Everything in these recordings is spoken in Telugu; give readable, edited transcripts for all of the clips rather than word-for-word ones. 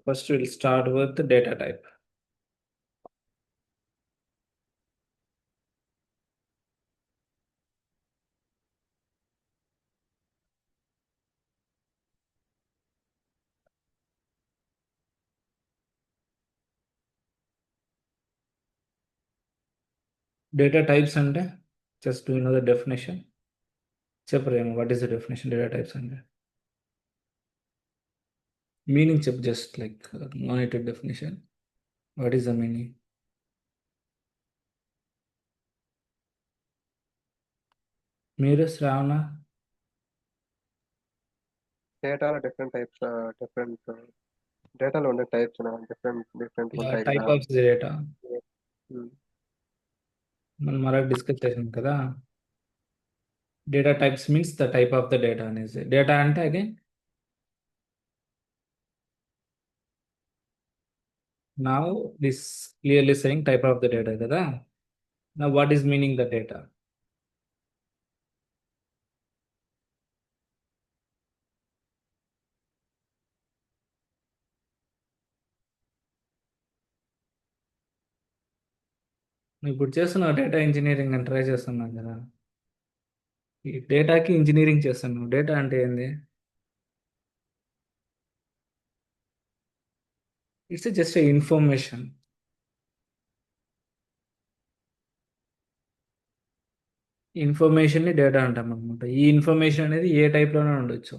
first we'll start with the data type. Data types అంటే just do you know the definition? చెప్పరేమో what is the definition data types అంటే meaning చెప్పు just like no need to definition. What is the meaning? మీరు శ్రావణ డేటాలో డిఫరెంట్ టైప్స్ డిఫరెంట్ డేటాలో ఉండే టైప్స్ డిఫరెంట్ ఉంటాయి టైప్ కదా. ఆఫ్ డేటా ఉమ్. మనం మరో డిస్కస్ చేసాం కదా. Data types means the type of the data అనేసి డేటా అంటే again now this clearly saying type of the data కదా. Now what is meaning the data? నువ్వు ఇప్పుడు చేస్తున్న డేటా ఇంజనీరింగ్ అని ట్రై చేస్తున్నాను కదా. ఈ డేటాకి ఇంజనీరింగ్ చేస్తున్నావు. డేటా అంటే ఏంది? It's just information. ఇన్ఫర్మేషన్ని డేటా అంటాం అనమాట. ఈ ఇన్ఫర్మేషన్ అనేది ఏ టైప్లోనే ఉండొచ్చు.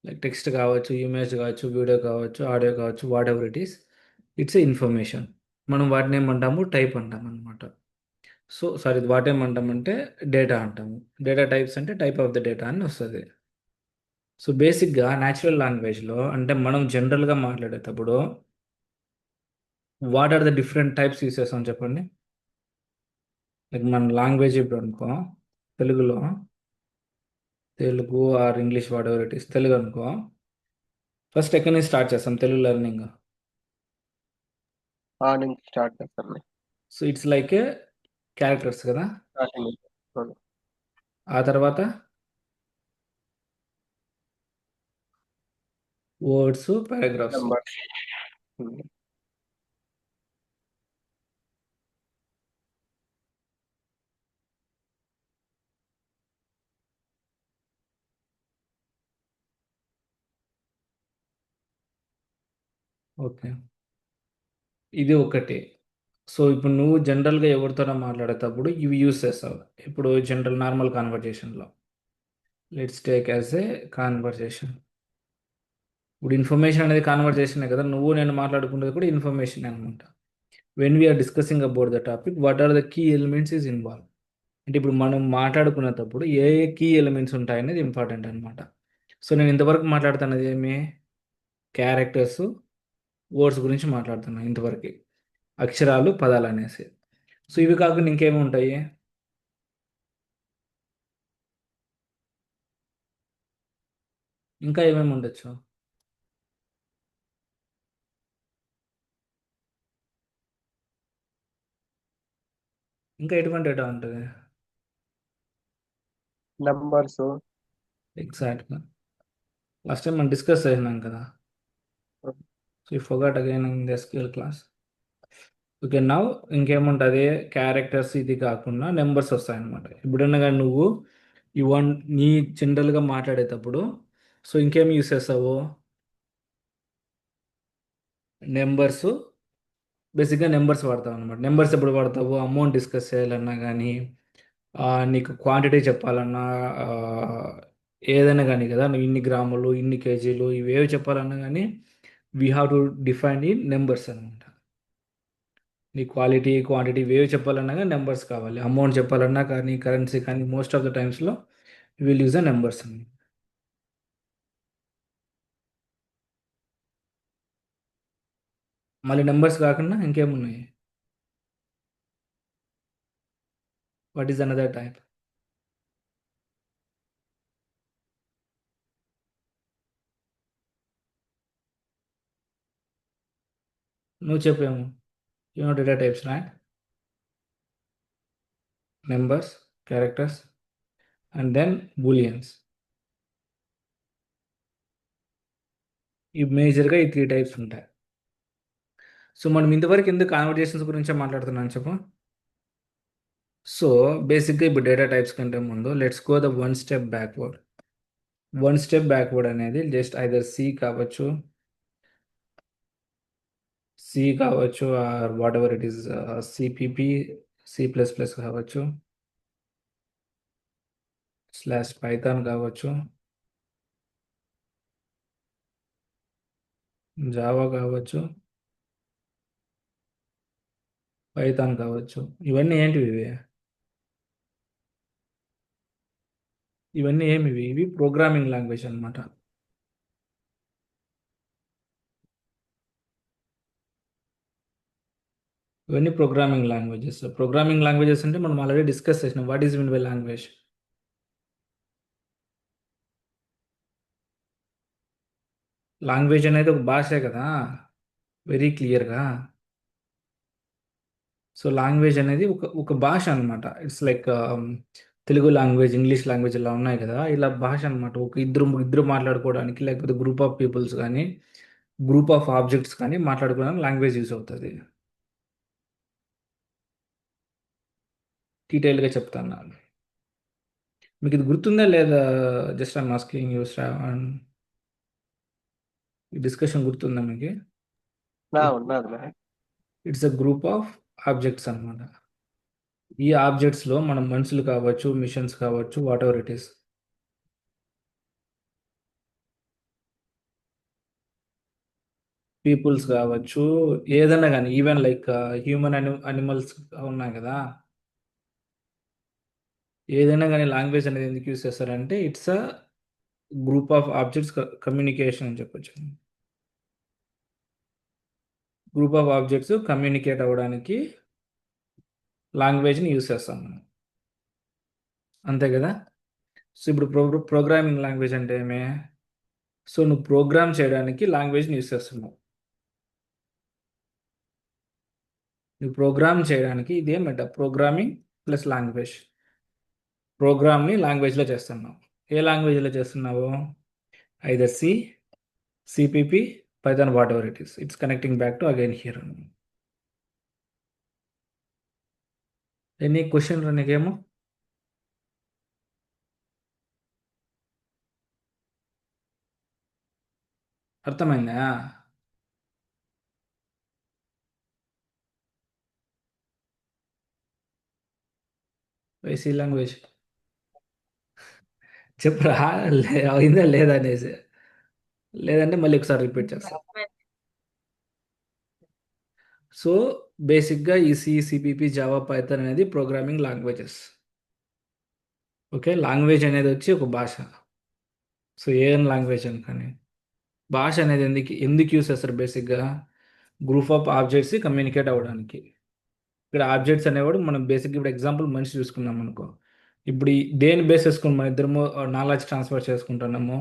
లైక్ టెక్స్ట్ కావచ్చు, ఇమేజ్ కావచ్చు, వీడియో కావచ్చు, ఆడియో కావచ్చు, whatever it is. It's information. మనం వాటిని ఏమంటాము? టైప్ అంటాం అనమాట. సో సారీ, వాటేమంటామంటే డేటా అంటాము. డేటా టైప్స్ అంటే టైప్ ఆఫ్ ద డేటా అని వస్తుంది. సో బేసిక్గా న్యాచురల్ లాంగ్వేజ్లో అంటే మనం జనరల్గా మాట్లాడేటప్పుడు what are the different types use చేస్తాం చెప్పండి. లైక్ మన లాంగ్వేజ్ ఇప్పుడు అనుకో, తెలుగులో Telugu or English whatever it is, Telugu అనుకో. ఫస్ట్ ఎక్కడి నుంచి స్టార్ట్ చేస్తాం తెలుగు లెర్నింగ్? ఆ నుంచి స్టార్ట్ చేస్తాను. So it's like A characters కదా. స్టార్టింగ్ ఆ తర్వాత వర్డ్స్, పారాగ్రాఫ్స్. నెంబర్స్. ఓకే, ఇది ఒకటి. సో ఇప్పుడు నువ్వు జనరల్గా ఎవరితోనో మాట్లాడేటప్పుడు ఇవి యూస్ చేస్తావు. ఇప్పుడు జనరల్ నార్మల్ కాన్వర్జేషన్లో let's take as a conversation. ఇప్పుడు ఇన్ఫర్మేషన్ అనేది కాన్వర్జేషనే కదా. నువ్వు నేను మాట్లాడుకునేది కూడా ఇన్ఫర్మేషన్ అనమాట. When we are discussing about the topic what are the key elements is involve. అంటే ఇప్పుడు మనం మాట్లాడుకునేటప్పుడు ఏ ఏ కీ ఎలిమెంట్స్ ఉంటాయనేది ఇంపార్టెంట్ అనమాట. సో నేను ఇంతవరకు మాట్లాడుతున్నది ఏమి? క్యారెక్టర్స్, వర్డ్స్ గురించి మాట్లాడుతున్నాను ఇంతవరకు. అక్షరాలు, పదాలు అనేసి. సో ఇవి కాకుండా ఇంకేమి ఉంటాయి? ఇంకా ఏమేమి ఉండొచ్చు? ఇంకా ఎటువంటి డేటా ఉంటుంది? నెంబర్స్. ఎగ్జాక్ట్గా లాస్ట్ టైం మనం డిస్కస్ చేసినాం కదా. సో ఈ Phogat again in the skill class. Okay, now ఇంకేముంటుంది? క్యారెక్టర్స్ ఇది కాకుండా నెంబర్స్ వస్తాయన్నమాట. ఇప్పుడన్నా కానీ నువ్వు నీ జనరల్గా మాట్లాడేటప్పుడు సో ఇంకేం యూస్ చేస్తావు? నెంబర్స్, బేసిక్గా నెంబర్స్ వాడతావు అనమాట. నెంబర్స్ ఎప్పుడు వాడతావు? అమౌంట్ డిస్కస్ చేయాలన్నా కానీ, నీకు క్వాంటిటీ చెప్పాలన్నా, ఆ, ఏదైనా కానీ కదా. నువ్వు ఇన్ని గ్రాములు, ఇన్ని కేజీలు, ఇవేవి చెప్పాలన్నా కానీ we have to define in numbers అనమాట. నీ క్వాలిటీ, క్వాంటిటీ ఇవేవి చెప్పాలన్నా కానీ నెంబర్స్ కావాలి. అమౌంట్ చెప్పాలన్నా కానీ, కరెన్సీ కానీ, మోస్ట్ ఆఫ్ ద టైమ్స్లో విల్ యూజ్ ద నెంబర్స్ అని. మళ్ళీ నెంబర్స్ కాకుండా ఇంకేమున్నాయి? What is another type? నువ్వు చెప్పేము. You know data types right? Numbers, characters and then booleans. ఈ మేజర్గా ఈ 3 టైప్స్ ఉంటాయి. సో మనం ఇంతవరకు ఎందుకు కాన్వర్జేషన్స్ గురించే మాట్లాడుతున్నాను చెప్పు. సో బేసిక్గా ఇప్పుడు డేటా టైప్స్ కంటే ముందు let's go the one step backward. One step backward అనేది జస్ట్ ఐదర్ సి కావచ్చు or whatever it is, CPP, C++ కావచ్చు, /పైథాన్ కావచ్చు, జావా కావచ్చు, పైథాన్ కావచ్చు. ఇవన్నీ ఏంటివి ఇవి? ఇవన్నీ ఏమివి? ఇవి ప్రోగ్రామింగ్ లాంగ్వేజ్ అన్నమాట. ఇవన్నీ ప్రోగ్రామింగ్ లాంగ్వేజెస్. ప్రోగ్రామింగ్ లాంగ్వేజెస్ అంటే మనం ఆల్రెడీ డిస్కస్ చేసినాం. What is mean by language? Language అనేది ఒక భాషే కదా, వెరీ క్లియర్గా. సో లాంగ్వేజ్ అనేది ఒక ఒక భాష అనమాట. It's like Telugu language, English language ఇలా ఉన్నాయి కదా, ఇలా భాష అనమాట. ఒక ఇద్దరు ఇద్దరు మాట్లాడుకోవడానికి, లేకపోతే గ్రూప్ ఆఫ్ పీపుల్స్ కానీ, గ్రూప్ ఆఫ్ ఆబ్జెక్ట్స్ కానీ మాట్లాడుకోవడానికి లాంగ్వేజ్ యూస్ అవుతుంది. డీటెయిల్గా చెప్తాను. మీకు ఇది గుర్తుందా లేదా? Just I'm asking you Shravan, ఈ డిస్కషన్ గుర్తుందా మీకు? ఉన్నదిలే. It's a group of objects అనమాట. ఈ ఆబ్జెక్ట్స్లో మనం మనుషులు కావచ్చు, మిషన్స్ కావచ్చు, whatever it is, peoples కావచ్చు, ఏదైనా కానీ, ఈవెన్ లైక్ హ్యూమన్ అనిమల్స్ ఉన్నాయి కదా, ఏదైనా కానీ లాంగ్వేజ్ అనేది ఎందుకు యూస్ చేస్తారంటే it's a group of objects communication అని చెప్పొచ్చు. గ్రూప్ ఆఫ్ ఆబ్జెక్ట్స్ కమ్యూనికేట్ అవ్వడానికి లాంగ్వేజ్ని యూస్ చేస్తాం మనం, అంతే కదా. సో ఇప్పుడు ప్రోగ్రామింగ్ లాంగ్వేజ్ అంటే ఏమే? సో నువ్వు ప్రోగ్రామ్ చేయడానికి లాంగ్వేజ్ని యూస్ చేస్తున్నావు. నువ్వు ప్రోగ్రామ్ చేయడానికి ఇదేమంట, ప్రోగ్రామింగ్ ప్లస్ లాంగ్వేజ్. ప్రోగ్రామ్ని లాంగ్వేజ్లో చేస్తున్నావు. ఏ లాంగ్వేజ్లో చేస్తున్నావు? Either CPP, Python, what ever it is. It's connecting back to again here. Any question నీకేమో? అర్థమైందా? సి లాంగ్వేజ్ చెప్పరా? అయిందా లేదా అనేసి. లేదంటే మళ్ళీ ఒకసారి రిపీట్ చేస్తా. సో బేసిక్గా ఈ సిపిపి, జావా, పైథాన్ అనేది ప్రోగ్రామింగ్ లాంగ్వేజెస్. ఓకే, లాంగ్వేజ్ అనేది వచ్చి ఒక భాష. సో ఏం లాంగ్వేజ్ అనుకని, భాష అనేది ఎందుకు ఎందుకు యూస్ చేస్తారు? బేసిక్గా గ్రూప్ ఆఫ్ ఆబ్జెక్ట్స్ కమ్యూనికేట్ అవ్వడానికి. ఇక్కడ ఆబ్జెక్ట్స్ అనేవాడు మనం బేసిక్, ఇప్పుడు ఎగ్జాంపుల్ మనిషి చూసుకున్నాం అనుకో. ఇప్పుడు దేని బేస్ చేసుకుని మన ఇద్దరము నాలెడ్జ్ ట్రాన్స్ఫర్ చేసుకుంటున్నాము?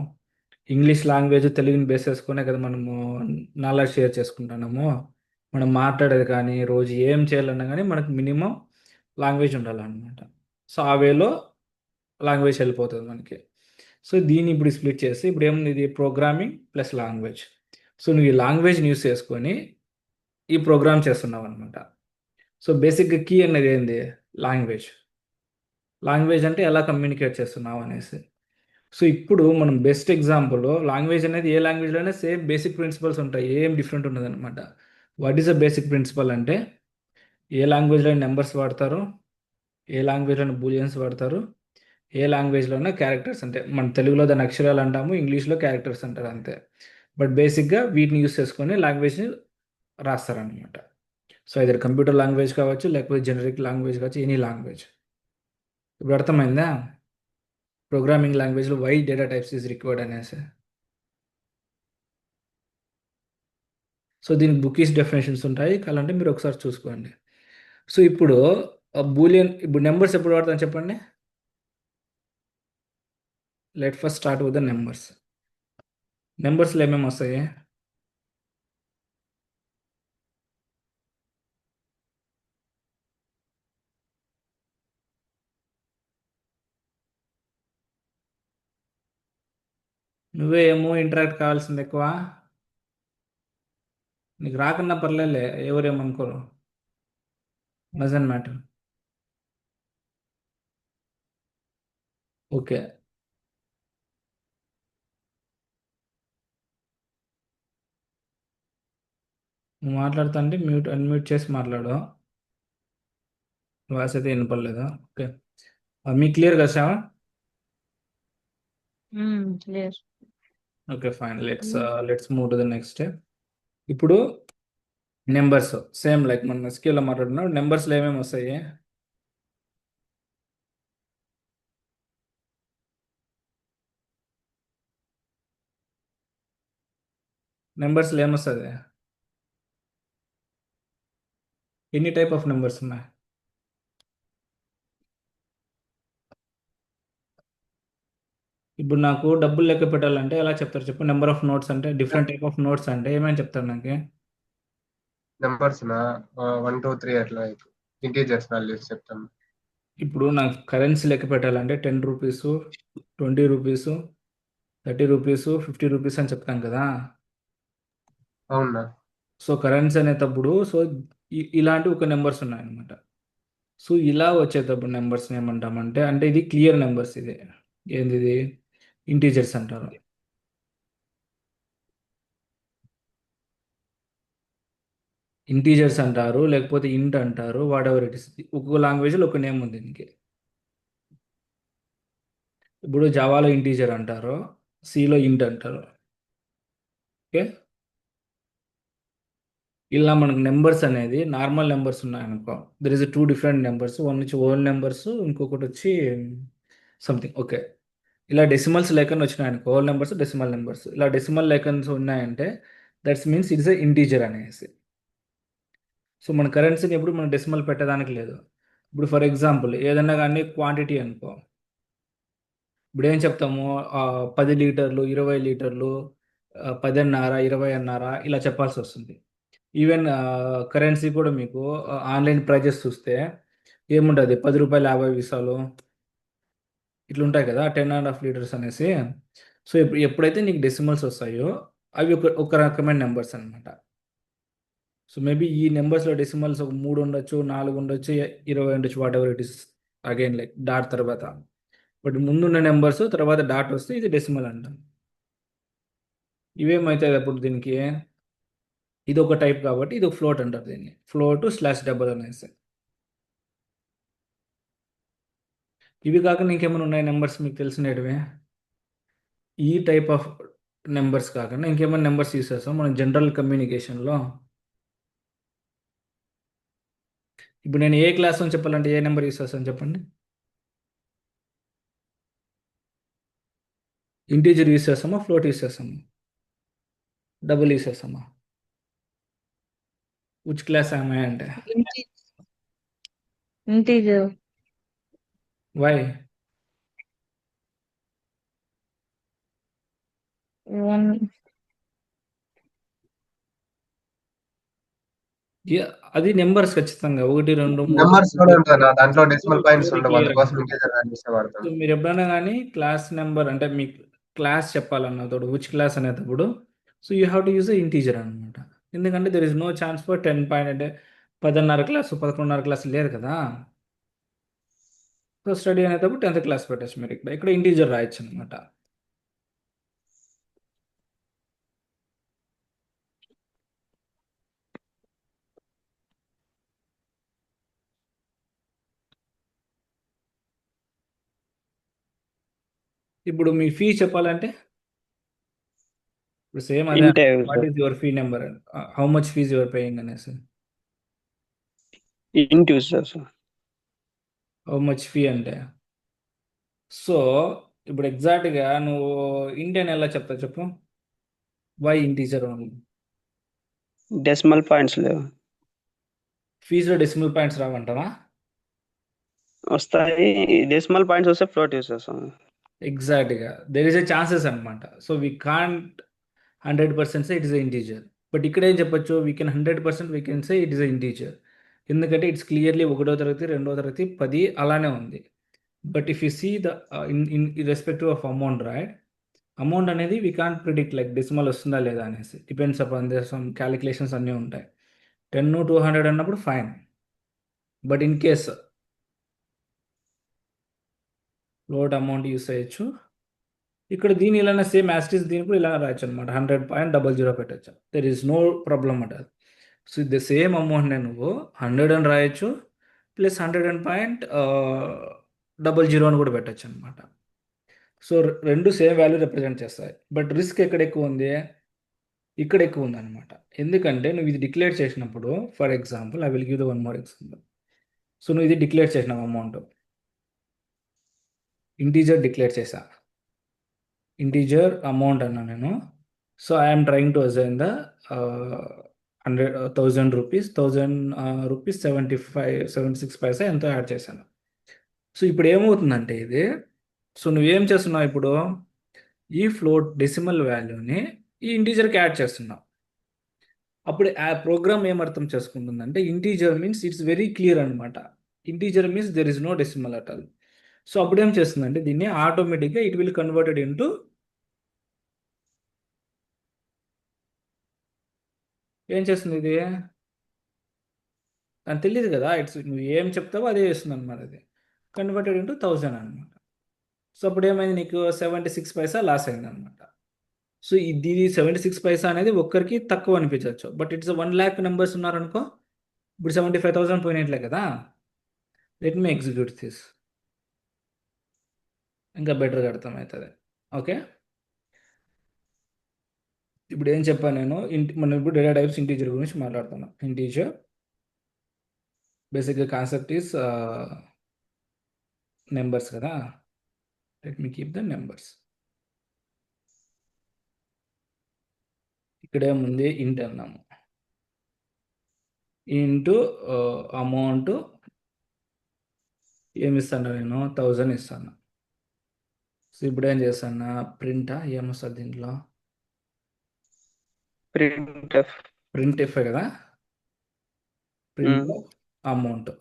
ఇంగ్లీష్ లాంగ్వేజ్ తెలుగుని బేస్ చేసుకునే కదా మనము నాలెడ్జ్ షేర్ చేసుకుంటున్నాము. మనం మాట్లాడేది కానీ, రోజు ఏం చేయాలన్నా కానీ మనకు మినిమం లాంగ్వేజ్ ఉండాలన్నమాట. సో ఆ వేలో లాంగ్వేజ్ వెళ్ళిపోతుంది మనకి. సో దీన్ని ఇప్పుడు స్ప్లిట్ చేసి ఇప్పుడు ఏముంది, ఇది ప్రోగ్రామింగ్ ప్లస్ లాంగ్వేజ్. సో నువ్వు ఈ లాంగ్వేజ్ని యూస్ చేసుకొని ఈ ప్రోగ్రామ్ చేస్తున్నావు అనమాట. సో బేసిక్గా కీ అనేది ఏంది? లాంగ్వేజ్. లాంగ్వేజ్ అంటే ఎలా కమ్యూనికేట్ చేస్తున్నావు అనేసి. సో ఇప్పుడు మనం బెస్ట్ ఎగ్జాంపుల్, లాంగ్వేజ్ అనేది ఏ లాంగ్వేజ్లోనే సేమ్ బేసిక్ ప్రిన్సిపల్స్ ఉంటాయి, ఏం డిఫరెంట్ ఉండదు అనమాట. What is the basic principle అంటే, ఏ లాంగ్వేజ్లో నెంబర్స్ వాడతారు, ఏ లాంగ్వేజ్లో బూలియన్స్ వాడతారు, ఏ లాంగ్వేజ్లోనే క్యారెక్టర్స్, అంటే మన తెలుగులో దాని అక్షరాలు అంటాము, ఇంగ్లీష్లో క్యారెక్టర్స్ అంటారు అంతే. బట్ బేసిక్గా వీటిని యూస్ చేసుకొని లాంగ్వేజ్ని రాస్తారనమాట. సో ఇదర్ కంప్యూటర్ లాంగ్వేజ్ కావచ్చు, లేకపోతే జనరిక్ లాంగ్వేజ్ కావచ్చు, ఎనీ లాంగ్వేజ్. ఇప్పుడు అర్థమైందా ప్రోగ్రామింగ్ లాంగ్వేజ్లో why data types is required అనేసి? సో దీనికి బుకిష్ డెఫినేషన్స్ ఉంటాయి, కావాలంటే మీరు ఒకసారి చూసుకోండి. సో ఇప్పుడు బూలియన్, ఇప్పుడు నెంబర్స్ ఎప్పుడు వాడతాను చెప్పండి. Let first start with the numbers. నెంబర్స్లో ఏమేమి వస్తాయి? నువ్వే ఏమో ఇంటరాక్ట్ కావాల్సింది ఎక్కువ. నీకు రాకున్నా పర్లేదులే, ఎవరేమనుకోరు, డజన్ మ్యాటర్. ఓకే. నువ్వు మాట్లాడుతా అంటే అన్మ్యూట్ చేసి మాట్లాడు. వాయిస్ అయితే వినపడలేదా? ఓకే. మీకు క్లియర్ కదా Shravan? Clear. Okay fine, let's move to the next. ఇప్పుడు నెంబర్స్ సేమ్ లైక్ మన స్కేల్లో మాట్లాడుతున్నాం. నెంబర్స్లో ఏమేమి వస్తాయి? నెంబర్స్లో ఏమొస్తుంది? ఎన్ని టైప్ ఆఫ్ నెంబర్స్ ఉన్నాయి? ఇప్పుడు నాకు డబ్బులు లెక్క పెట్టాలంటే ఎలా చెప్తారు చెప్పు? నెంబర్ ఆఫ్ నోట్స్ అంటే, డిఫరెంట్ టైప్ ఆఫ్ నోట్స్ అంటే ఏమేమి చెప్తారు నాకు? నెంబర్స్ నా 1 2 3 అట్లా ఇంటీజర్స్ వాల్యూస్ చెప్తాను. ఇప్పుడు నాకు కరెన్సీ లెక్క పెట్టాలంటే 10 రూపీస్, 20 రూపీస్, 30 రూపీస్, 50 రూపీస్ అని చెప్తాం కదా. అవునా? సో కరెన్సీ అనేటప్పుడు సో ఇలాంటి ఒక నెంబర్స్ ఉన్నాయన్నమాట. సో ఇలా వచ్చేటప్పుడు నెంబర్స్ని ఏమంటామంటే, అంటే ఇది క్లియర్ నెంబర్స్, ఇది ఏంది, ఇది ఇంటీజర్స్ అంటారు. ఇంటీజర్స్ అంటారు, లేకపోతే ఇంట్ అంటారు, వాట్ ఎవర్ ఇట్ ఇస్. ఒక్కొక్క లాంగ్వేజ్లో ఒక నేమ్ ఉంది దీనికి. ఇప్పుడు జావాలో ఇంటీజర్ అంటారు, సిలో ఇంట్ అంటారు. ఓకే. ఇలా మనకు నెంబర్స్ అనేది నార్మల్ నెంబర్స్ ఉన్నాయనుకో, there is 2 different numbers. One వచ్చి హోల్ నెంబర్స్, ఇంకొకటి వచ్చి సంథింగ్. ఓకే. ఇలా డెసిమల్స్ లేకన్ వచ్చినాయనుకో, హోల్ నెంబర్స్, డెసిమల్ నెంబర్స్, ఇలా డెసిమల్ లేకన్స్ ఉన్నాయంటే that's means it's a integer అనేసి. సో మన కరెన్సీని ఎప్పుడు మనం డెసిమల్ పెట్టడానికి లేదు. ఇప్పుడు ఫర్ ఎగ్జాంపుల్ ఏదన్నా కానీ క్వాంటిటీ అనుకో, ఇప్పుడు ఏం చెప్తాము? 10 లీటర్లు, 20 లీటర్లు, 10 అన్నారా, 20 అన్నారా, ఇలా చెప్పాల్సి వస్తుంది. ఈవెన్ కరెన్సీ కూడా మీకు ఆన్లైన్ ప్రైజెస్ చూస్తే ఏముంటుంది, రూ. 10 50 ఇట్లా ఉంటాయి కదా, 10.5 లీటర్స్ అనేసి. సో ఎప్పుడైతే నీకు డెసిమల్స్ వస్తాయో అవి ఒక రకమైన నెంబర్స్ అనమాట. సో మేబీ ఈ నెంబర్స్లో డెసిమల్స్ ఒక 3 ఉండొచ్చు, 4 ఉండొచ్చు, 20 ఉండొచ్చు, what ever it is. Again like dot తర్వాత, బట్ ముందున్న నెంబర్స్ తర్వాత డాట్ వస్తే ఇది డెసిమల్ అంటాం. ఇవేమవుతాయి అప్పుడు దీనికి? ఇది ఒక టైప్ కాబట్టి ఇది ఫ్లోట్ అంటారు, దీన్ని ఫ్లోట్ స్లాష్ డబల్ అనేసి. ఇవి కాక ఇంకేమైనా ఉన్నాయి నెంబర్స్ మీకు తెలిసినవి? ఈ టైప్ ఆఫ్ నెంబర్స్ కాకుండా ఇంకేమైనా నెంబర్స్ యూస్ చేస్తాం మనం జనరల్ కమ్యూనికేషన్లో? ఇప్పుడు నేను ఏ క్లాస్ అని చెప్పాలంటే ఏ నెంబర్ యూస్ చేస్తాను చెప్పండి? ఇంటీజర్ యూస్ చేస్తామా, ఫ్లోట్ యూస్ చేస్తామా, డబుల్ యూస్ చేస్తామా? విచ్ క్లాస్ ఆమె అంటే ఇంటీజర్. వై? అది నెంబర్స్ ఖచ్చితంగా 1 2 3 నెంబర్స్ కూడా ఉంటుంది నా దాంట్లో, డెసిమల్ పాయింట్స్ వెరీ ఉండవు, క్లియర్ అందుకోసం అనమాట. ఇంటీజర్ వాల్యూస్ వాడతాం. సో మీరు ఎప్పుడైనా కానీ క్లాస్ నెంబర్ అంటే మీ క్లాస్ చెప్పాలన్నప్పుడు విచ్ క్లాస్ అనేటప్పుడు so you have to use integer అనమాట. ఎందుకంటే there is no chance for 10 point అంటే 10.5 క్లాసు, 11.5 క్లాసు లేరు కదా. సో స్టడీ అనేటప్పుడు 10th క్లాస్ పెట్టచ్చు మీరు, ఇక్కడ ఇక్కడ ఇంటీజర్ రాయొచ్చు అనమాట. ఇప్పుడు మీ ఫీ చెప్పాలంటే ఇప్పుడు సేమ్ అదే, ఇంటే what is your fee number, how much fees your paying అనేసి. ఇంట్ యూస్ చేస్తాం. హౌ మచ్ ఫీ అంటే, సో ఇప్పుడు ఎగ్జాక్ట్గా నువ్వు ఇండియన్ ఎలా చెప్తావు చెప్పు? Why integer only? Decimal points లేవు. ఫీజులో డెసిమల్ పాయింట్స్ రావంటావా? వస్తాయి, డెసిమల్ పాయింట్స్ వస్తే ఫ్లోట్ యూస్ చేస్తాం. ఎగ్జాక్ట్గా దెర్ ఇస్ ఎ ఛాన్సెస్ అనమాట. So we can't 100% say it is a integer. But ఇక్కడ ఏం చెప్పొచ్చు, we can 100% we can say it is a integer. ఎందుకంటే ఇట్స్ క్లియర్లీ 1వ తరగతి, 2వ తరగతి, 10 అలానే ఉంది. But if you see the irrespective of amount right, amount అనేది we can't predict like decimal వస్తుందా లేదా అనేసి, depends upon the sum calculations అన్నీ ఉంటాయి. 10 200 అన్నప్పుడు fine, but in case float amount use చేయొచ్చు. ఇక్కడ దీని ఇలానే సేమ్ యాస్టిస్ దీని కూడా ఇలా రాయొచ్చు అనమాట, 100.00 పెట్టచ్చు. There is no problem at అది. సో ద సేమ్ అమౌంట్నే నువ్వు 100 అని రాయొచ్చు, ప్లస్ 100.00 అని కూడా పెట్టచ్చు అనమాట. సో రెండు సేమ్ వాల్యూ రిప్రజెంట్ చేస్తాయి, బట్ రిస్క్ ఎక్కడ ఎక్కువ ఉంది, ఇక్కడ ఎక్కువ ఉంది అనమాట. ఎందుకంటే నువ్వు ఇది డిక్లేర్ చేసినప్పుడు, for example I will give the one more example. So నువ్వు ఇది డిక్లేర్ చేసినావు అమౌంట్, ఇంటీజర్ డిక్లేర్ చేసా, ఇంటీజర్ అమౌంట్ అన్నా నేను. So I'm trying to assign the 1000 rupees, 76 పైసా ఎంతో యాడ్ చేశాను. సో ఇప్పుడు ఏమవుతుందంటే ఇది, సో నువ్వేం చేస్తున్నావు ఇప్పుడు, ఈ ఫ్లోట్ డెసిమల్ వాల్యూని ఈ ఇంటీజర్కి యాడ్ చేస్తున్నావు. అప్పుడు ఆ ప్రోగ్రామ్ ఏం అర్థం చేసుకుంటుందంటే, integer means it's very clear అనమాట. Integer means there is no decimal at all. So అప్పుడు ఏం చేస్తుందంటే దీన్ని ఆటోమేటిక్గా ఇట్ విల్ కన్వర్టెడ్ ఇంటూ, ఏం చేస్తుంది ఇది, అని తెలియదు కదా, ఇట్స్ నువ్వు ఏం చెప్తావో అదే చేస్తుంది అనమాట. అది కన్వర్టెడ్ ఇంటూ 1000 అనమాట. సో అప్పుడు ఏమైంది, నీకు 76 పైసా లాస్ అయింది అనమాట. సో ఇది 76 పైసా అనేది ఒక్కరికి తక్కువ అనిపించవచ్చు, బట్ ఇట్స్ 1 lakh నెంబర్స్ ఉన్నారనుకో, ఇప్పుడు 75,000 పోయినట్లే కదా. లెట్ మీ ఎగ్జిక్యూట్ దిస్, ఇంకా బెటర్గా అర్థమవుతుంది. ఓకే, ఇప్పుడు ఏం చెప్పాను నేను, మనం ఇప్పుడు డేటా టైప్స్ ఇంటీజర్ గురించి మాట్లాడుతున్నాం. ఇంటీజర్ బేసిక్గా కాన్సెప్ట్ ఈస్ నెంబర్స్ కదా. Let me keep the numbers. ఇక్కడేముంది, ఇంట్ అన్నాము, ఇంటూ అమౌంట్ ఏమి ఇస్తాను నేను, 1000 ఇస్తాను. సో ఇప్పుడు ఏం చేస్తాను, ప్రింటా ఏమొస్తుంది దీంట్లో, ప్రింట్ ఎఫ్ కదా, ప్రింట్ అమౌంట్.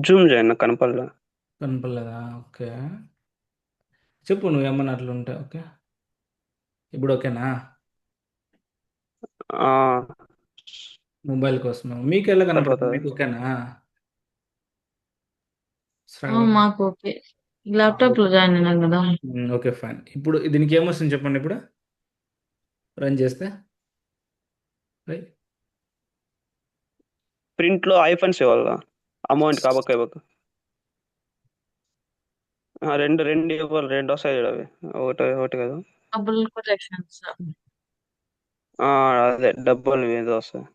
జూమ్ చేయండి, కనపడలే. కనపడలేదా, ఓకే చెప్పు నువ్వు ఏమన్నా అట్లా ఉంటే. ఓకే ఇప్పుడు ఓకేనా, మొబైల్ కోసం మీకు ఎలా కనపడుతుంది, మీకు ఓకేనా శ్రావణి? మాకు ఓకే, ల్యాప్టాప్ లో జాయిన్ అయినా కదా. Okay fine. ఇప్పుడు దీనికి ఏమొస్తుంది చెప్పండి, ఇప్పుడు రన్ చేస్తే రైట్. ప్రింట్ లో ఐఫన్స్ ఇవ్వాలా, అమౌంట్ కాబక్క ఇవ్వక. రెండు ఇవ్వాలి, రెండు వస్తాయి చూడు అవి, ఒకటి కదా. Double quotations. అదే డబ్బులు ఏదో వస్తాయి.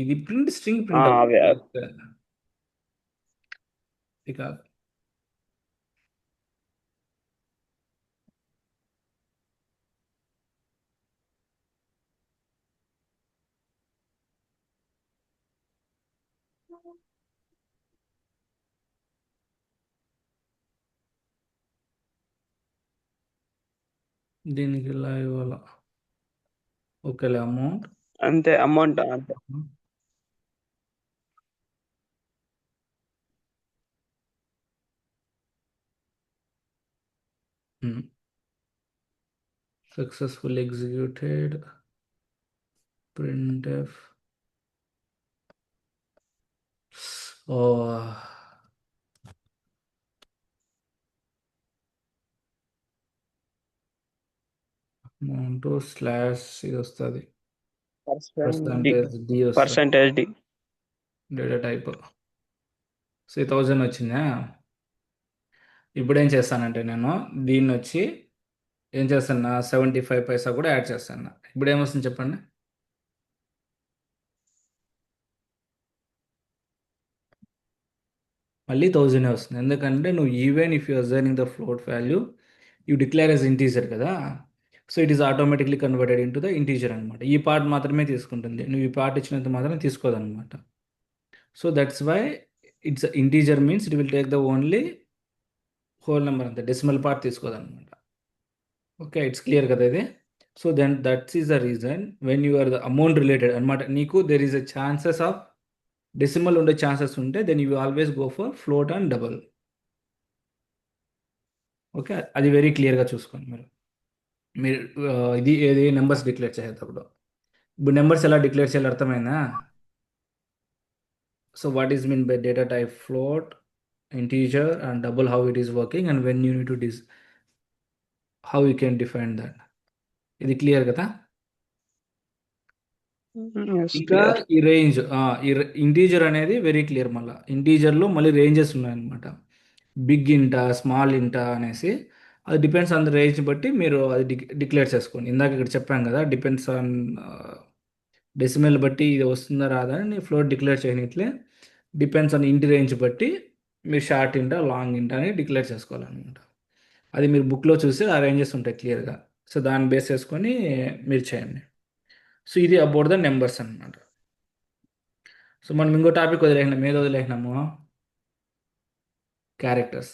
ఇది ప్రింట్ స్ట్రింగ్ అవే. ప్రింట్ ఇక దీనికి ఇలా ఇవ్వాల. ఓకేలే, అమౌంట్ అంతే, అమౌంట్ అంతే. Successful executed printf. Amount slash ఇది వస్తుంది, పర్సంటేజ్ డి వస్తుంది, percentage D. Data type. So 1000 వచ్చిందా. ఇప్పుడు ఏం చేస్తానంటే నేను దీన్ని వచ్చి ఏం చేస్తాను, 75 పైసా కూడా యాడ్ చేస్తాను. ఇప్పుడు ఏమొస్తుంది చెప్పండి, మళ్ళీ 1000 వస్తుంది. ఎందుకంటే నువ్వు even if you assigning the float value you declare as integer కదా, so it is automatically converted into the integer అనమాట. ఈ పార్ట్ మాత్రమే తీసుకుంటుంది, నువ్వు ఈ పార్ట్ ఇచ్చినంత మాత్రం తీసుకోదన్నమాట. So that's why it's integer means it will take the only whole number, అంతే, డెసిమల్ పార్ట్ తీసుకోదన్నమాట. ఓకే, ఇట్స్ క్లియర్ కదా ఇది. So then that's is the reason when you are the amount related అనమాట, నీకు there is a chances of decimal ఉండే ఛాన్సెస్ ఉంటే then you always go for float and double. Okay, అది వెరీ క్లియర్గా చూసుకోండి మీరు. మీరు ఇది ఏది నెంబర్స్ డిక్లేర్ చేసేటప్పుడు. ఇప్పుడు నెంబర్స్ ఎలా డిక్లేర్ చేయాలి అర్థమైందా? So what is mean by data type float, integer and double, how it is working and when you need to how you can define that. ఇది క్లియర్ కదా? ఎస్ ఇంకా క్లియర్. ఈ రేంజ్, ఇంటీజర్ అనేది వెరీ క్లియర్. మళ్ళీ ఇంటీజర్లో మళ్ళీ రేంజెస్ ఉన్నాయన్నమాట. బిగ్ ఇంటా, స్మాల్ ఇంటా అనేసి అది డిపెండ్స్ ఆన్ ద రేంజ్ బట్టి మీరు అది డిక్లేర్ చేసుకోండి. ఇందాక ఇక్కడ చెప్పాం కదా, డిపెండ్స్ ఆన్ డెసిమల్ బట్టి ఇది వస్తుందా రాదా అని ఫ్లోట్ డిక్లేర్ చేయనిట్లే డిపెండ్స్ ఆన్ ఇంటి రేంజ్ బట్టి మీరు షార్ట్ ఇంటా, లాంగ్ ఇంటా అని డిక్లేర్ చేసుకోవాలన్నమాట. అది మీరు బుక్లో చూసి ఆ రేంజెస్ ఉంటాయి క్లియర్గా. సో దాన్ని బేస్ చేసుకొని మీరు చేయండి. సో ఇది అబౌట్ ద నెంబర్స్ అన్నమాట. సో మనం ఇంకో టాపిక్ వదిలేసినాం, ఏదో వదిలేసినాము, క్యారెక్టర్స్.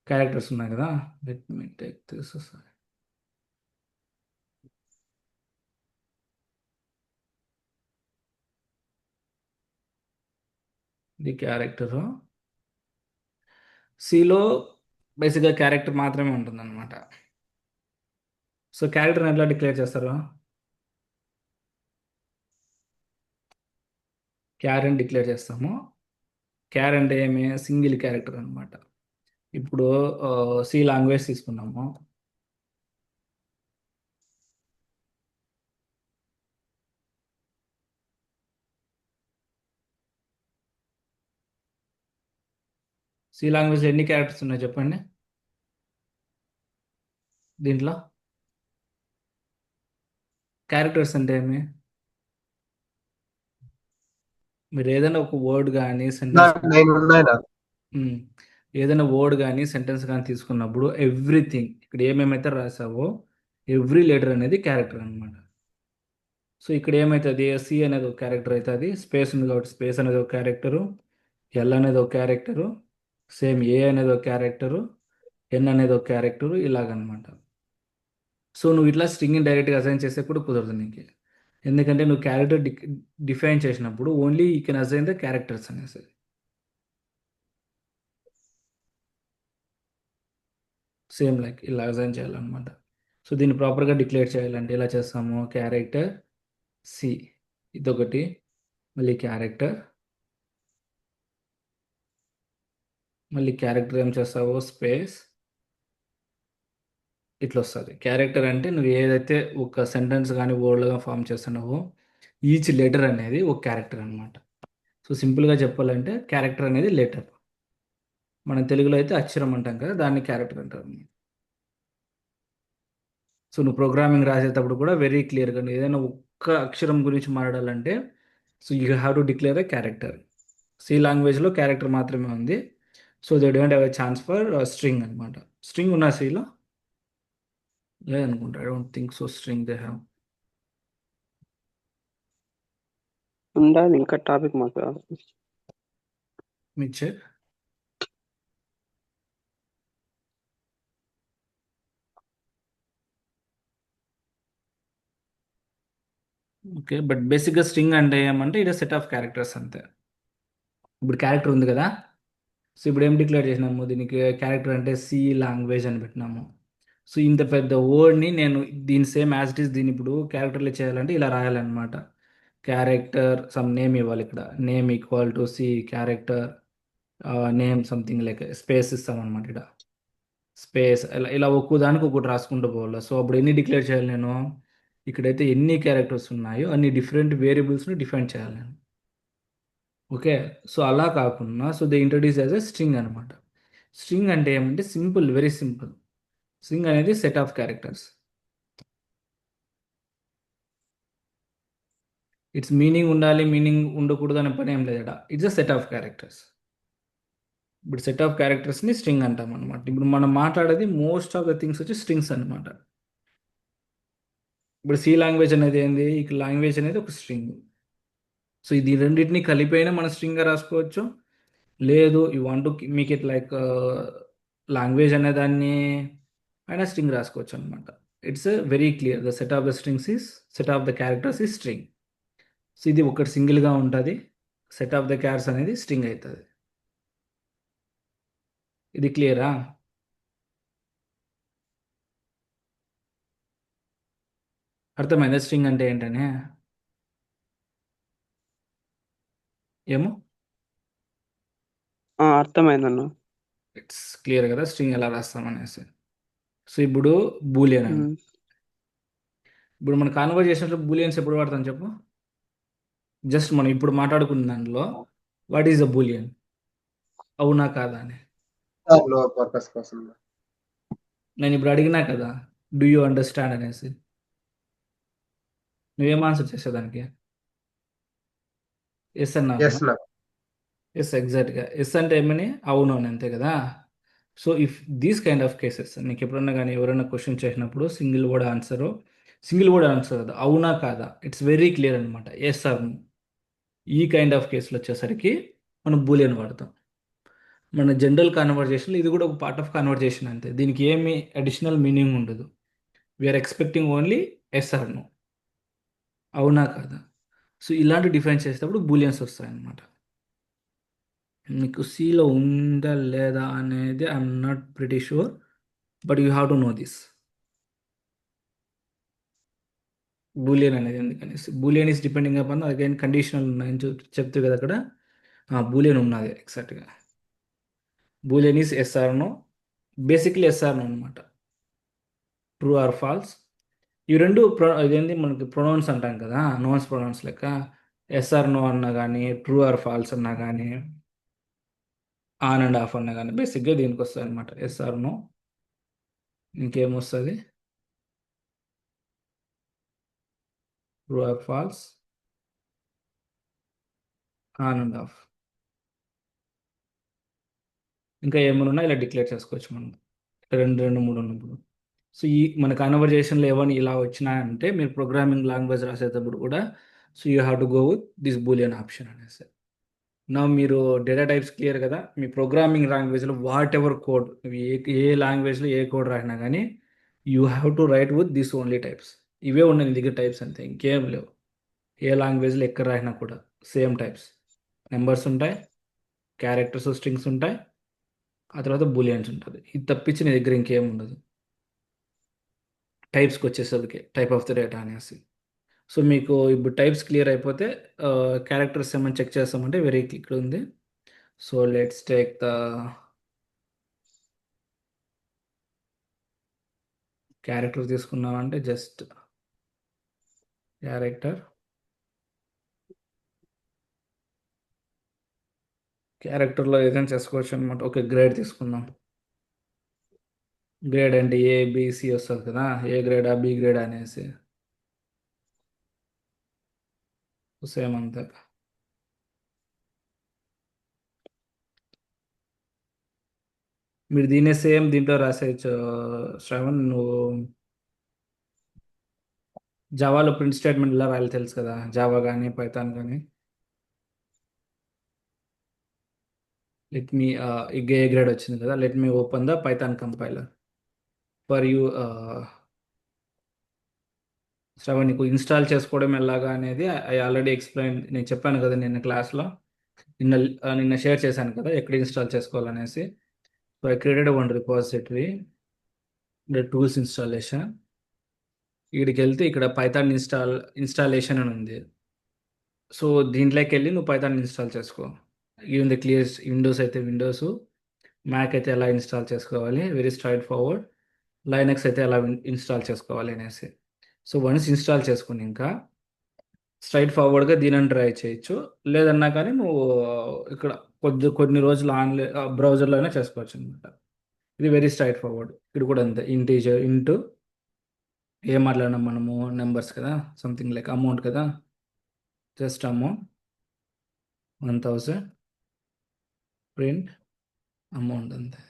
క్యారెక్టర్స్ ఉన్నాయి కదా, లెట్ మీ టేక్ దిస్. ఇది క్యారెక్టరు. సిలో బేసిక్గా క్యారెక్టర్ మాత్రమే ఉంటుందన్నమాట. సో క్యారెక్టర్ని ఎట్లా డిక్లేర్ చేస్తారు? క్యార్ అని డిక్లేర్ చేస్తాము. క్యార్ అంటే ఏమి? సింగిల్ క్యారెక్టర్ అనమాట. ఇప్పుడు సి లాంగ్వేజ్ తీసుకున్నాము. సి లాంగ్వేజ్లో ఎన్ని క్యారెక్టర్స్ ఉన్నాయి చెప్పండి దీంట్లో? క్యారెక్టర్స్ అంటే ఏమి? మీరు ఏదైనా ఒక వర్డ్ కానీ సెంటెన్స్, నేను ఉన్నాయినా. ఏదైనా వర్డ్ కానీ సెంటెన్స్ కానీ తీసుకున్నప్పుడు ఎవ్రీథింగ్ ఇక్కడ ఏమేమైతే రాసావో ఎవ్రీ లెటర్ అనేది క్యారెక్టర్ అనమాట. సో ఇక్కడ ఏమవుతుంది, సి అనేది ఒక క్యారెక్టర్ అవుతుంది, స్పేస్ ఉంది కాబట్టి స్పేస్ అనేది ఒక క్యారెక్టరు, ఎల్ అనేది ఒక క్యారెక్టరు, సేమ్ ఏ అనేది ఒక క్యారెక్టరు, ఎన్ అనేది ఒక క్యారెక్టరు, ఇలాగనమాట. సో నువ్వు ఇట్లా స్ట్రింగ్ని డైరెక్ట్గా అసైన్ చేస్తే కూడా కుదరదు నీకు. ఎందుకంటే నువ్వు క్యారెక్టర్ డిఫైన్ చేసినప్పుడు only you can assign the characters అనేసి. సేమ్ లైక్ ఇలా అసైన్ చేయాలన్నమాట. సో దీన్ని ప్రాపర్గా డిక్లేర్ చేయాలంటే ఎలా చేస్తాము? క్యారెక్టర్ సి ఇదొకటి, మళ్ళీ క్యారెక్టర్, మళ్ళీ క్యారెక్టర్ ఏం చేస్తావో స్పేస్, ఇట్లా వస్తుంది. క్యారెక్టర్ అంటే నువ్వు ఏదైతే ఒక సెంటెన్స్ కానీ వర్డ్గా ఫామ్ చేస్తున్నావో ఈచ్ లెటర్ అనేది ఒక క్యారెక్టర్ అనమాట. సో సింపుల్గా చెప్పాలంటే క్యారెక్టర్ అనేది లెటర్. మనం తెలుగులో అయితే అక్షరం అంటాం కదా, దాన్ని క్యారెక్టర్ అంటారు. సో నువ్వు ప్రోగ్రామింగ్ రాసేటప్పుడు కూడా వెరీ క్లియర్గా ఏదైనా ఒక్క అక్షరం గురించి మాట్లాడాలంటే so you have to declare a character. C లాంగ్వేజ్లో క్యారెక్టర్ మాత్రమే ఉంది. So they don't have a chance for string అనమాట. స్ట్రింగ్ ఉన్న సిలో లేదనుకుంటా, I don't think so string they have. ఉండాలి ఇంకా టాపిక్ మాకు రాదు. మీకు చెక్. ఓకే, బట్ బేసిక్గా స్ట్రింగ్ అంటే ఏమంటే ఇది సెట్ ఆఫ్ క్యారెక్టర్స్ అంతే. ఇప్పుడు క్యారెక్టర్ ఉంది కదా, సో ఇప్పుడు ఏం డిక్లేర్ చేసినాము, దీనికి క్యారెక్టర్ అంటే సి లాంగ్వేజ్ అని పెట్టినాము. సో ఇంత పెద్ద వర్డ్ని నేను దీని సేమ్ యాజ్ ఇట్ ఈస్ దీన్ని ఇప్పుడు క్యారెక్టర్లో చేయాలంటే ఇలా రాయాలన్నమాట. క్యారెక్టర్ సమ్ నేమ్ ఇవ్వాలి. ఇక్కడ name equal to C character name something like space ఇస్తామన్నమాట. ఇక్కడ స్పేస్ ఇలా ఇలా ఒక్కో దానికి ఒక్కటి రాసుకుంటూ పోవాలి. సో అప్పుడు ఎన్ని డిక్లేర్ చేయాలి నేను? ఇక్కడైతే ఎన్ని క్యారెక్టర్స్ ఉన్నాయో అన్ని డిఫరెంట్ వేరియబుల్స్ని డిఫైన్ చేయాలి నేను. ఓకే, సో అలా కాకుండా so they introduce as a string అనమాట. స్ట్రింగ్ అంటే ఏమంటే సింపుల్, వెరీ సింపుల్. స్ట్రింగ్ అనేది set of characters. It's meaning ఉండాలి, మీనింగ్ ఉండకూడదు అనే పని ఏం లేదు ఇక్కడ. It's a set of characters. ఇప్పుడు సెట్ ఆఫ్ క్యారెక్టర్స్ని స్ట్రింగ్ అంటాం అనమాట. ఇప్పుడు మనం మాట్లాడేది మోస్ట్ ఆఫ్ ద థింగ్స్ వచ్చి స్ట్రింగ్స్ అనమాట. ఇప్పుడు సి లాంగ్వేజ్ అనేది ఏంది, ఇక లాంగ్వేజ్ అనేది ఒక స్ట్రింగ్. సో ఇది రెండింటిని కలిపైనా మనం స్ట్రింగ్గా రాసుకోవచ్చు. లేదు you want to make it like language అనే దాన్ని అయినా స్ట్రింగ్ రాసుకోవచ్చు అనమాట. It's very clear. The set of the strings is set of the characters is string. So ఇది ఒకటి సింగిల్గా ఉంటుంది. సెట్ ఆఫ్ ద క్యారెక్టర్స్ అనేది స్ట్రింగ్ అవుతుంది. ఇది క్లియరా? అర్థమైందా స్ట్రింగ్ అంటే ఏంటనే? ఏమో అర్థమైందన్న. ఇట్స్ క్లియర్ కదా స్ట్రింగ్ ఎలా రాస్తాం అనేసి. సో ఇప్పుడు బూలియన్ అని. ఉమ్. ఇప్పుడు మన కాన్వర్జేషన్లో బూలియన్స్ ఎప్పుడు వాడతాం చెప్పు? జస్ట్ మనం ఇప్పుడు మాట్లాడుకున్న దాంట్లో వాట్ ఈస్ అ బూలియన్, అవునా కాదా అని. నో పర్పస్ కోసం. నేను ఇప్పుడు అడిగినా కదా, డూ యూ అండర్స్టాండ్ అనేసి, నువ్వేం ఆన్సర్ చేసేదానికి? ఎస్ అన్నా కదా? ఎస్ నా. ఎస్, ఎగ్జాక్ట్గా ఎస్ అంటే ఏమని, అవును అని, అంతే కదా. So if these kind of cases నీకు ఎప్పుడన్నా కానీ ఎవరైనా క్వశ్చన్ చేసినప్పుడు సింగిల్ వర్డ్ ఆన్సర్ కదా, అవునా కాదా, ఇట్స్ వెరీ క్లియర్ అనమాట, ఎస్ ఆర్ నో. ఈ కైండ్ ఆఫ్ కేసులు వచ్చేసరికి మనం బూలియన్ వాడతాం. మన జనరల్ కాన్వర్జేషన్లో ఇది కూడా ఒక పార్ట్ ఆఫ్ కాన్వర్జేషన్ అంతే, దీనికి ఏమి అడిషనల్ మీనింగ్ ఉండదు. We are expecting only yes or no, అవునా కాదా. సో ఇలాంటి డిఫైన్ చేసేటప్పుడు బూలియన్స్ వస్తాయన్నమాట. మీకు సిలో ఉందా లేదా అనేది I'm not pretty sure, but you have to know this boolean అనేది. ఎందుకనేసి boolean is depending upon again conditional ఉన్నాయని చెప్తే కదా అక్కడ. బూలియన్ ఉన్నది ఎగ్జాక్ట్గా. Boolean is yes or no, basically yes or no అనమాట, ట్రూ ఆర్ ఫాల్స్. ఈ రెండు ఇదేంటి మనకి ప్రొనౌన్స్ అంటాం కదా, నోన్స్ ప్రొనౌన్స్ లెక్క. ఎస్ఆర్ నో అన్నా కానీ, ట్రూ ఆర్ ఫాల్స్ అన్నా కానీ, ఆన్ అండ్ ఆఫ్ అన్నా కానీ బేసిక్గా దీనికి వస్తుంది అనమాట, ఎస్ఆర్ నో. ఇంకేమొస్తుంది, true or false, on and off. ఇంకా ఏమైనా ఉన్నా ఇలా డిక్లేర్ చేసుకోవచ్చు మనం, రెండు రెండు మూడు ఉన్నప్పుడు. సో ఈ మన కన్వర్జేషన్లో ఏమైనా ఇలా వచ్చినాయంటే మీరు ప్రోగ్రామింగ్ లాంగ్వేజ్ రాసేటప్పుడు కూడా, so you have to go with this Boolean option అనేసి. నా మీరు డేటా టైప్స్ క్లియర్ కదా, మీ ప్రోగ్రామింగ్ లాంగ్వేజ్లో వాట్ ఎవర్ కోడ్, ఏ లాంగ్వేజ్లో ఏ కోడ్ రాసినా కానీ you have to right with this only types. ఇవే ఉన్నాయి నీ దగ్గర టైప్స్, అంతే, ఇంకేం లేవు. ఏ లాంగ్వేజ్లో ఎక్కడ రాసినా కూడా సేమ్ టైప్స్, నెంబర్స్ ఉంటాయి, క్యారెక్టర్స్ స్ట్రింగ్స్ ఉంటాయి, ఆ తర్వాత బూలియన్స్ ఉంటుంది. ఇది తప్పించి నీ దగ్గర ఇంకేం ఉండదు. టైప్స్కి వచ్చేసరికి టైప్ ఆఫ్ ద డేటా అనేసి. సో మీకు ఇప్పుడు టైప్స్ క్లియర్ అయిపోతే క్యారెక్టర్స్ ఏమైనా చెక్ చేస్తామంటే వెరీ ఇక్కడ ఉంది. So let's take the character తీసుకున్నామంటే జస్ట్ క్యారెక్టర్లో ఏదైనా చేసుకోవచ్చు అనమాట. ఓకే, గ్రేడ్ తీసుకుందాం. గ్రేడ్ అంటే ఏబిసి వస్తుంది కదా, ఏ గ్రేడా బి గ్రేడ్ అనేసి, సేమ్ అంతే. మీరు దీన్నే సేమ్ దీంట్లో రాసేయచ్చు. శ్రవణ్, నువ్వు జావాలో ప్రింట్ స్టేట్మెంట్ ఇలా రాయాలి తెలుసు కదా, జావా కానీ పైథాన్ కానీ. లెట్ మీ ఏ గ్రేడ్ వచ్చింది కదా, let me open the Python compiler for you. Shravan, నీకు ఇన్స్టాల్ చేసుకోవడం ఎలాగా అనేది ఐ ఆల్రెడీ ఎక్స్ప్లెయిన్, నేను చెప్పాను కదా నిన్న క్లాస్లో, నిన్న షేర్ చేశాను కదా ఎక్కడ ఇన్స్టాల్ చేసుకోవాలనేసి. So I created one repository, the tools installation. ఇక్కడికి వెళ్తే ఇక్కడ పైథాన్ ఇన్స్టాలేషన్ అని ఉంది. సో దీంట్లోకి వెళ్ళి నువ్వు పైథాన్ ఇన్స్టాల్ చేసుకో. ఈవెన్ ద క్లియర్ విండోస్ అయితే విండోస్, మ్యాక్ అయితే ఎలా ఇన్స్టాల్ చేసుకోవాలి, వెరీ స్ట్రైట్ ఫార్వర్డ్. లైనక్స్ అయితే ఎలా ఇన్స్టాల్ చేసుకోవాలి అనేసి. సో వన్స్ ఇన్స్టాల్ చేసుకుని ఇంకా స్ట్రైట్ ఫార్వర్డ్గా దీనిని ట్రై చేయొచ్చు. లేదన్నా కానీ నువ్వు ఇక్కడ కొన్ని రోజులు ఆన్లైన్ బ్రౌజర్లో అయినా చేసుకోవచ్చు అనమాట. ఇది వెరీ స్ట్రైట్ ఫార్వర్డ్. ఇక్కడ కూడా అంతే, ఇంటీజర్ ఇంటూ ఏం మాట్లాడినాం మనము, నెంబర్స్ కదా, సంథింగ్ లైక్ అమౌంట్ కదా, జస్ట్ అమౌంట్ 1000 ప్రింట్ అమౌంట్ అంతే.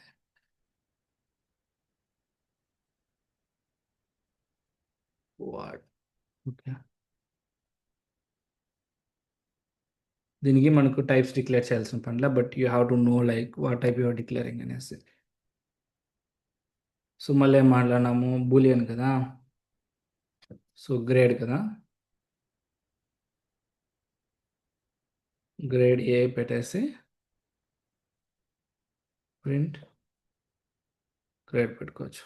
What, okay. దీనికి మనకు టైప్స్ డిక్లేర్ చేయాల్సిన పనిలా, but you have to know like what type you're declaring అనేసి. సో మళ్ళీ ఏం మాట్లాడినాము, బూలియన్ కదా, సో గ్రేడ్ కదా, గ్రేడ్ ఏ పెట్టేసి ప్రింట్ గ్రేడ్ పెట్టుకోవచ్చు.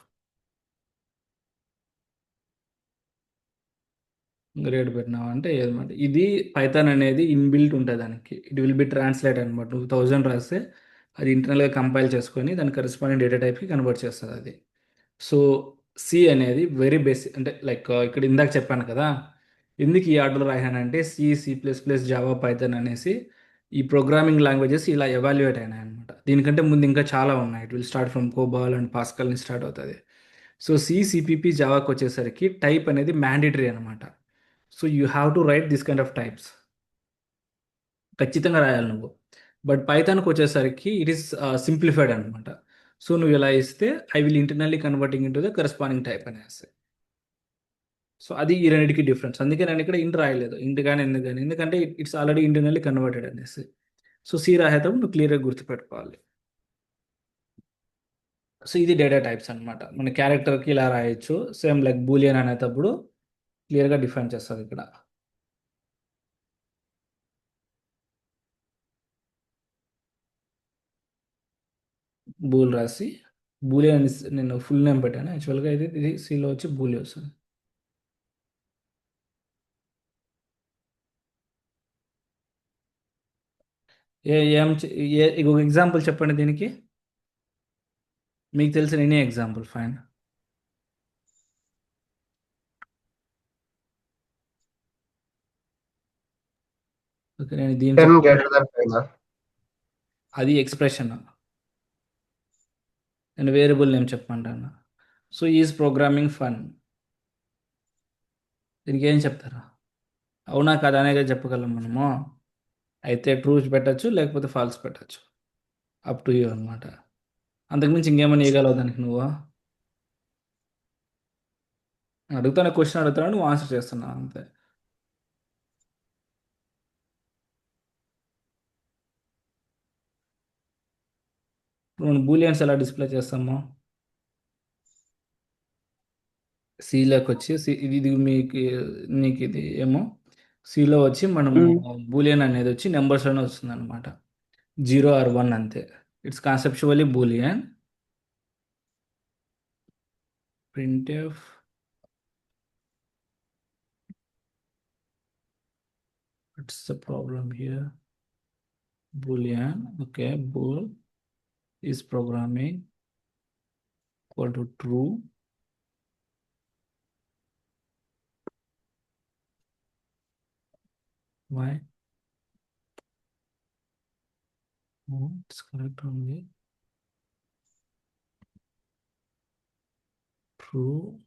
గ్రేడ్ పెట్టినామంటే ఏదన్నమాట ఇది పైథాన్ అనేది ఇన్బిల్ట్ ఉంటుంది దానికి. ఇట్ విల్ బి ట్రాన్స్లేట్ అనమాట. నువ్వు 1000 రాస్తే అది ఇంటర్నల్గా కంపైల్ చేసుకొని దాని కరెస్పాండింగ్ డేటా టైప్కి కన్వర్ట్ చేస్తుంది అది. సో సి అనేది వెరీ బేసిక్, అంటే లైక్ ఇక్కడ ఇందాక చెప్పాను కదా ఎందుకు ఈ ఆర్డర్ రాయానంటే సి++, జావా, పైథాన్ అనేసి ఈ ప్రోగ్రామింగ్ లాంగ్వేజెస్ ఇలా ఎవాల్యుయేట్ అయినాయి అనమాట. దీనికంటే ముందు ఇంకా చాలా ఉన్నాయి. It will start from కోబాల్ and pascal నుంచి స్టార్ట్ అవుతుంది. సో సిపిపి జావాకి వచ్చేసరికి టైప్ అనేది మ్యాండేటరీ అనమాట. So you have to right this kind of types, ఖచ్చితంగా రాయాలి నువ్వు. బట్ పైథాన్కి వచ్చేసరికి ఇట్ ఈస్ సింప్లిఫైడ్ అనమాట. సో నువ్వు ఇలా ఇస్తే I will internally converting into the corresponding type అనేసి. సో అది ఈ రెండింటికి డిఫరెన్స్. అందుకే నేను ఇక్కడ ఇంట్ రాయలేదు, ఇంట్ కానీ ఎందుకు కానీ, ఎందుకంటే ఇట్స్ ఆల్రెడీ ఇంటర్నల్లీ కన్వర్టెడ్ అనేసి. సో సి రాసేటప్పుడు నువ్వు క్లియర్గా గుర్తుపెట్టుకోవాలి. సో ఇది డేటా టైప్స్ అనమాట. మన క్యారెక్టర్కి ఇలా రాయొచ్చు, సేమ్ లైక్ బూలియన్ అనేటప్పుడు క్లియర్గా డిఫైన్ చేస్తుంది ఇక్కడ. బూల్ రాసి బూలియన్ నేను ఫుల్ నేమ్ పెట్టాను యాక్చువల్గా. ఇది సిలో వచ్చి బూలి వస్తుంది. ఇంకొక ఎగ్జాంపుల్ చెప్పండి దీనికి, మీకు తెలిసిన ఎనీ ఎగ్జాంపుల్ ఫైన్. ఓకే, నేను దీని 10 greater than 5. అది ఎక్స్ప్రెషన్. నేను వేరియబుల్ నేమ్ చెప్పమంటాను. సో ఈజ్ ప్రోగ్రామింగ్ ఫన్, దీనికి ఏం చెప్తారా? అవునా కదా అనేది చెప్పగలం మనము. అయితే ట్రూ పెట్టచ్చు, లేకపోతే ఫాల్స్ పెట్టచ్చు, అప్ టు యూ అనమాట. అంతకుమించి ఇంకేమైనా ఇవ్వగలవు దానికి నువ్వు? అడుగుతాను, క్వశ్చన్ అడుగుతాను, నువ్వు ఆన్సర్ చేస్తున్నావు అంతే. ఇప్పుడు మనం బూలియన్స్ ఎలా డిస్ప్లే చేస్తాము? సిలోకి వచ్చి ఇది మీకు నీకు ఇది ఏమో సిలో వచ్చి మనము బూలియన్ అనేది వచ్చి నెంబర్స్లోనే వస్తుంది అనమాట. 0 or 1 అంతే. It's conceptually boolean. printf what's the problem here? Boolean, okay, bool is programming equal to true. Why? No, it's correct only. True.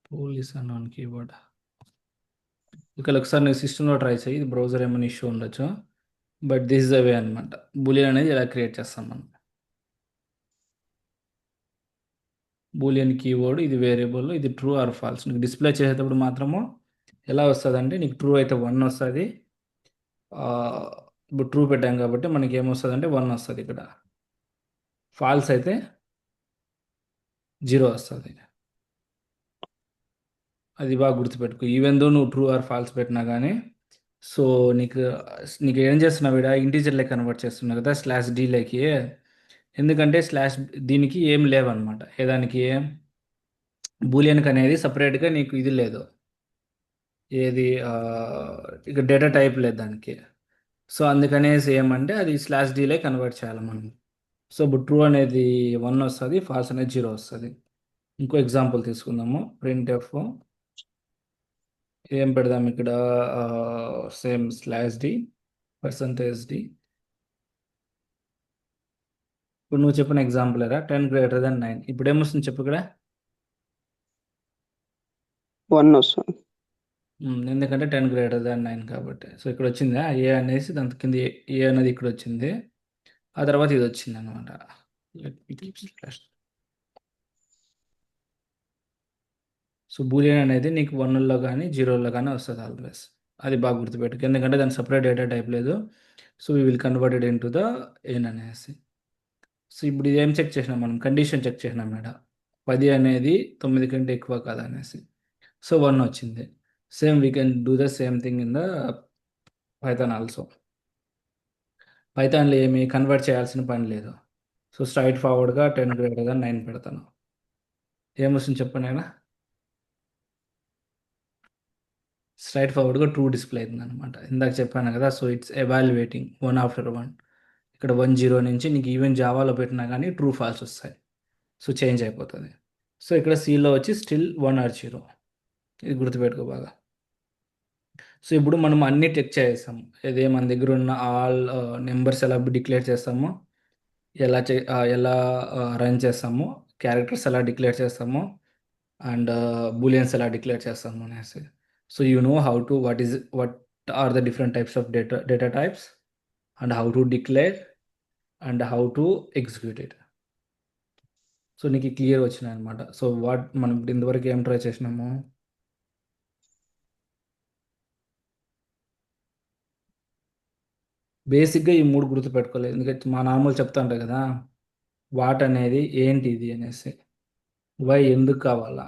Bool is a non keyword. ఇక్కడ ఒకసారి నేను సిస్టంలో ట్రై చేయి, ఇది బ్రౌజర్ ఏమైనా ఇష్యూ ఉండొచ్చు. But this is the way అనమాట. బూలియన్ అనేది ఇలా క్రియేట్ చేస్తాం మనం. బూలియన్ కీవర్డ్, ఇది వేరియబుల్, ఇది ట్రూ ఆర్ ఫాల్స్. నీకు డిస్ప్లే చేసేటప్పుడు మాత్రము ఎలా వస్తుంది అంటే నీకు ట్రూ అయితే 1 వస్తుంది. ఇప్పుడు ట్రూ పెట్టాం కాబట్టి మనకి ఏమొస్తుంది అంటే 1 వస్తుంది. ఇక్కడ ఫాల్స్ అయితే 0 వస్తుంది. అది బాగా గుర్తుపెట్టుకో. ఈవెన్ దో నువ్వు ట్రూ ఆర్ ఫాల్స్ పెట్టినా కానీ, సో నీకు ఏం చేస్తున్నావు ఇక్కడ ఇంటీజర్లే కన్వర్ట్ చేస్తున్నావు కదా /d ఎందుకంటే దీనికి ఏం లేవన్నమాట. ఏదానికి బూలియన్కి అనేది సపరేట్గా నీకు ఇది లేదు, ఏది ఇక డేటా టైప్ లేదు దానికి. సో అందుకనేసి ఏమంటే అది /d కన్వర్ట్ చేయాలి మనం. సో ఇప్పుడు ట్రూ అనేది 1 వస్తుంది, ఫాల్స్ అనేది 0 వస్తుంది. ఇంకో ఎగ్జాంపుల్ తీసుకుందాము. printf ఏం పెడదాం ఇక్కడ, సేమ్ /d %d. ఇప్పుడు నువ్వు చెప్పిన ఎగ్జాంపుల్ ఎరా 10 greater than 9. ఇప్పుడు ఏమొస్తుంది చెప్పు ఇక్కడ? 1 వస్తుంది. ఎందుకంటే 10 greater than 9 కాబట్టి. సో ఇక్కడ వచ్చిందా ఏ అనేసి, దాని కింద ఏ అనేది ఇక్కడ వచ్చింది, ఆ తర్వాత ఇది వచ్చింది అనమాట. సో బూలియన్ అనేది నీకు 1లో కానీ 0లో కానీ వస్తుంది ఆల్వేస్. అది బాగా గుర్తుపెట్టుకు, ఎందుకంటే దానికి సపరేట్ డేటా టైప్ లేదు. So we will converted into the N అనేసి. సో ఇప్పుడు ఇది ఏం చెక్ చేసినాం మనం? కండిషన్ చెక్ చేసినాం మేడం. 10 అనేది 9 కంటే ఎక్కువ కాదనేసి. సో 1 వచ్చింది. Same we can do the same thing in the Python also. పైథాన్లో ఏమి కన్వర్ట్ చేయాల్సిన పని లేదు. సో స్ట్రైట్ ఫార్వర్డ్గా 10 గ్రేటర్ దాన్ 9 పెడతాను. ఏమొస్తుంది చెప్పండి ఆయన? స్ట్రైట్ ఫార్వర్డ్గా ట్రూ డిస్ప్లే అవుతుంది అనమాట. ఇందాక చెప్పాను కదా, సో ఇట్స్ ఎవాల్యుయేటింగ్ 1 ఆఫ్టర్ 1. ఇక్కడ 1 0 నుంచి నీకు ఈవెన్ జావాలో పెట్టినా కానీ ట్రూ ఫాల్స్ వస్తాయి. సో చేంజ్ అయిపోతుంది. సో ఇక్కడ సీలో వచ్చి స్టిల్ 1 ఆర్ 0. ఇది గుర్తుపెట్టుకో బాగా. సో ఇప్పుడు మనం అన్ని చెక్ చేసాము. ఇదే మన దగ్గర ఉన్న ఆల్ నెంబర్స్ ఎలా డిక్లేర్ చేస్తామో, ఎలా రన్ చేస్తామో, క్యారెక్టర్స్ ఎలా డిక్లేర్ చేస్తామో, అండ్ బూలియన్స్ ఎలా డిక్లేర్ చేస్తాము అనేసి. So you know how to what are the different types of data types, and how to declare, and how to execute it. So నీకు క్లియర్ వచ్చినాయి అనమాట. సో మనం ఇప్పుడు ఇంతవరకు ఏం ట్రై చేసినాము? బేసిక్గా ఈ 3 గుర్తుపెట్టుకోలేదు. ఎందుకంటే మా నార్మల్ చెప్తా ఉంటాయి కదా, వాట్ అనేది ఏంటి ఇది అనేసి, వై ఎందుకు కావాలా,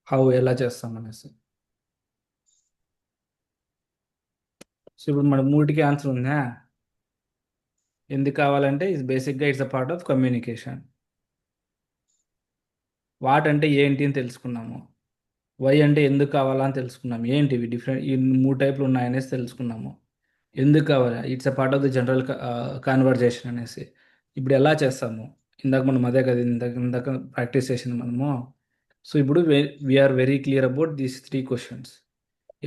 హౌ ఎలా చేస్తాం అనేసి. సో ఇప్పుడు మన 3కి ఆన్సర్ ఉందా? ఎందుకు కావాలంటే బేసిక్గా it's a part of communication. What అంటే ఏంటి అని తెలుసుకున్నాము. వై అంటే ఎందుకు కావాలా అని తెలుసుకున్నాము. ఏంటివి డిఫరెంట్ ఈ 3 టైప్లు ఉన్నాయనేసి తెలుసుకున్నాము. ఎందుకు కావాలా? It's a part of the general conversation అనేసి. ఇప్పుడు ఎలా చేస్తాము? ఇందాక మనం అదే కదా, ఇందాక ప్రాక్టీస్ చేసింది మనము. సో ఇప్పుడు we are very clear about these 3 questions.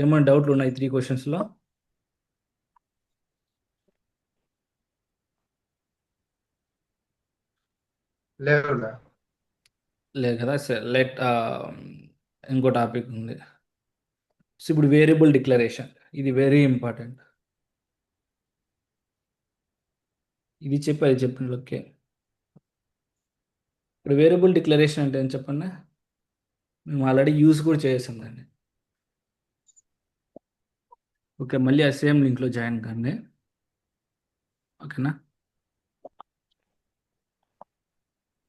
ఏమైనా డౌట్లు ఉన్నాయి 3 క్వశ్చన్స్లో? లేవునా? లేదు కదా. లెట్ ఇంకో టాపిక్ ఉంది. సో ఇప్పుడు వేరియబుల్ డిక్లరేషన్, ఇది వెరీ ఇంపార్టెంట్. ఇది చెప్పారు చెప్పిన ఓకే. ఇప్పుడు వేరియబుల్ డిక్లరేషన్ అంటే ఏం చెప్పండి? మేము ఆల్రెడీ యూస్ కూడా చేసాం దాన్ని. ఓకే, మళ్ళీ ఆ సేమ్ లింక్లో జాయిన్ కండి. ఓకేనా?